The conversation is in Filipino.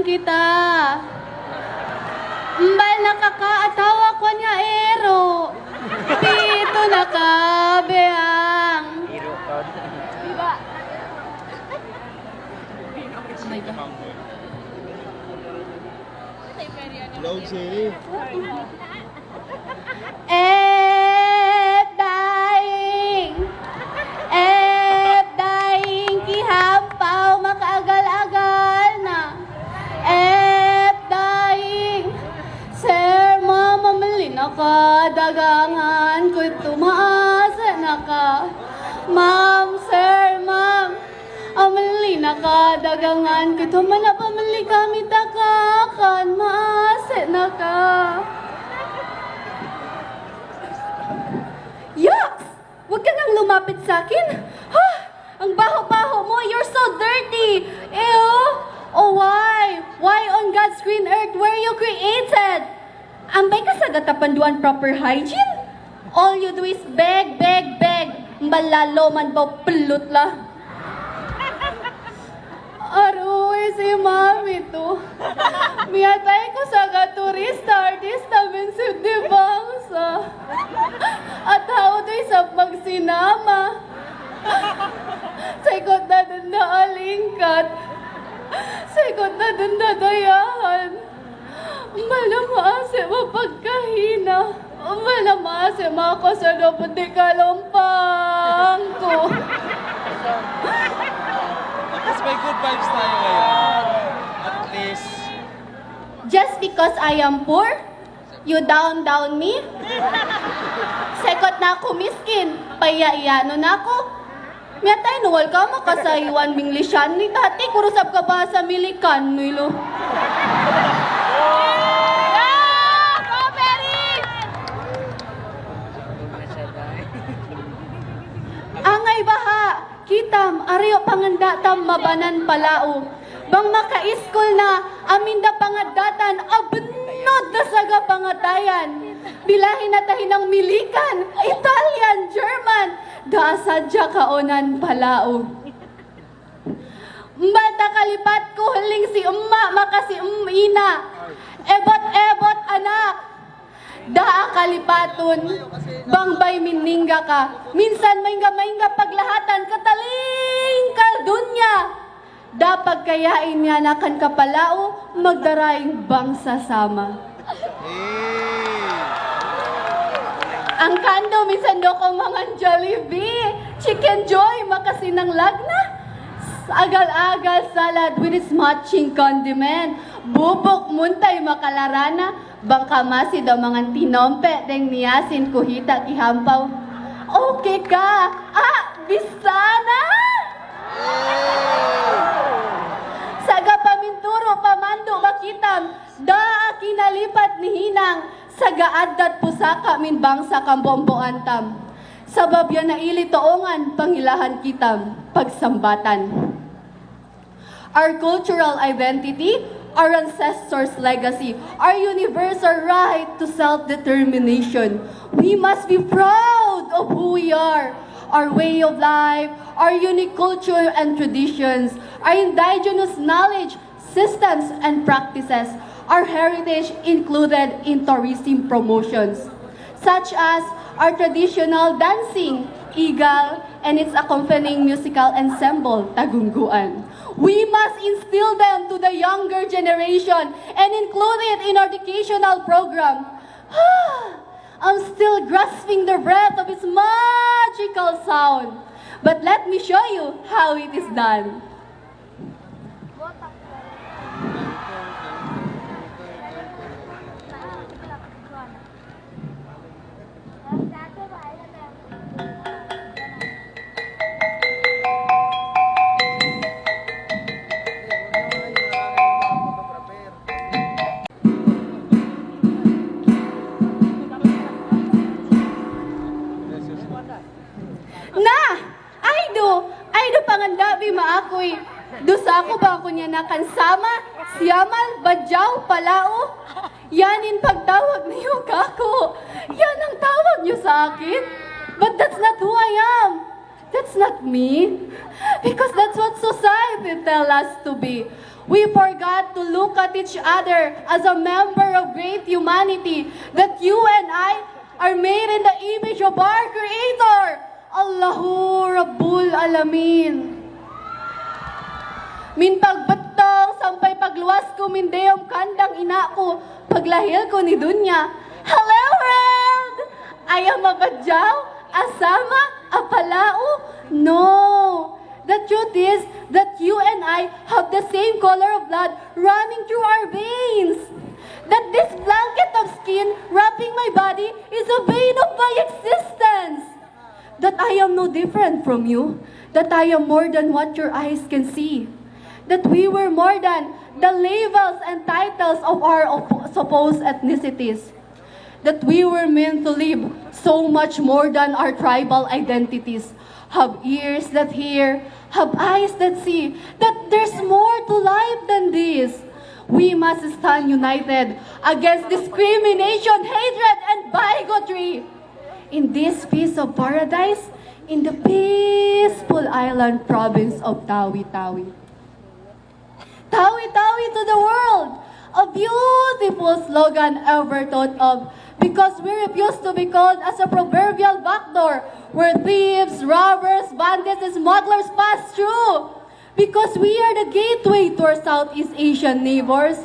kita. Mbal nakakaatawa ko niya ero. Pito na ka, beang. Diba? Vlog sini. Dying, kihampaw, makaagal-agal na. Dying, sir, mama, mali na ka, dagangan ko'y tumaasa na ka. Ma'am, sir, ma'am, amali na ka, dagangan ko'y tumana pa, mali kami takakan, maasa na ka. Yucks! Huwag ka nang lumapit sa akin. Ha! Ang baho-baho mo. You're so dirty. Ew! Oh, why? Why on God's green earth were you created? Ambay ka sa gatapanduan proper hygiene? All you do is beg, beg, beg. Malalo man ba pelot la? Aruy si mami to. Miyatay ko sa gaturista, artista, minsan di bangsa. At how do'y sa pagsinama. Saikot na dun na alingkat. Saikot na dun na dayahan. Malamaase mapagkahina. Malamaase makasalop di kalumpang ko. At may good vibes tayo ngayon. At least. Just because I am poor, you down me? Sekot na ako miskin, paya-iyano na ako. Miyatay, nuwal ka makasayuan minglisyan ni tati, kurusap ka ba sa milikan, nilo? Angay baha, kitam, ariyo pangandatam mabanan palao. Bang maka-iskol na, aminda pangadatan, abnod na saga pangatayan. Bilahin na tahinang milikan, Italian, German, daasadya kaonan palao. Mbata kalipat ko huling si makasi ina. Ebot-ebot anak. Daa kalipaton, bangbay miningga ka. Minsan maingga-maingga paglahatan, kataling kaldunya. Dapag kayain niya nakan kapalao, magdaraing bangsa sama. Ang kando, minsan do ko mga Jollibee, Chicken Joy, makasinang lagna. Agal-agal salad with its matching condiment. Bubok muntay makalarana, bangkamasi daw mga tinompe, deng niyasin kuhita kihampaw. Okay ka, bisana! Saga paminturo, pamando, makitam, daa kinalipat ni Hinang, sagaaddat pusaka min bangsa kambombo antam. Sabab yan na ilitoongan, pangilahan kitam, pagsambatan. Our cultural identity, our ancestors' legacy, our universal right to self-determination. We must be proud of who we are, our way of life, our unique culture and traditions, our indigenous knowledge, systems, and practices, our heritage included in tourism promotions, such as our traditional dancing, Igal, and its accompanying musical ensemble, Tagungguan. We must instill them to the younger generation and include it in our educational program. I'm still grasping the breath of its magical sound. But let me show you how it is done. Ay do pangandabi maakoy. Dusa ko ba ako niya nakansama, siyamal, badyaw, palao? Yanin pagtawag niyo kako. Yan ang tawag niyo sa akin. But that's not who I am. That's not me. Because that's what society tell us to be. We forgot to look at each other as a member of great humanity, that you and I are made in the image of our Creator, Allahu Rabbul Alamin. Min pagbatong, sampay pagluwas ko, min deyong kandang ina ko, paglahil ko ni Dunya. Hello world! I am a badyaw, asama, apalao? No! The truth is that you and I have the same color of blood running through our veins. That this blanket of skin wrapping my body is a vein of my existence. That I am no different from you. That I am more than what your eyes can see. That we were more than the labels and titles of our supposed ethnicities. That we were meant to live so much more than our tribal identities. Have ears that hear, have eyes that see, that there's more to life than this. We must stand united against discrimination, hatred, and bigotry. In this piece of paradise, in the peaceful island province of Tawi-Tawi. Tawi-Tawi to the world! A beautiful slogan ever thought of, because we refuse to be called as a proverbial backdoor where thieves, robbers, bandits, and smugglers pass through. Because we are the gateway to our Southeast Asian neighbors.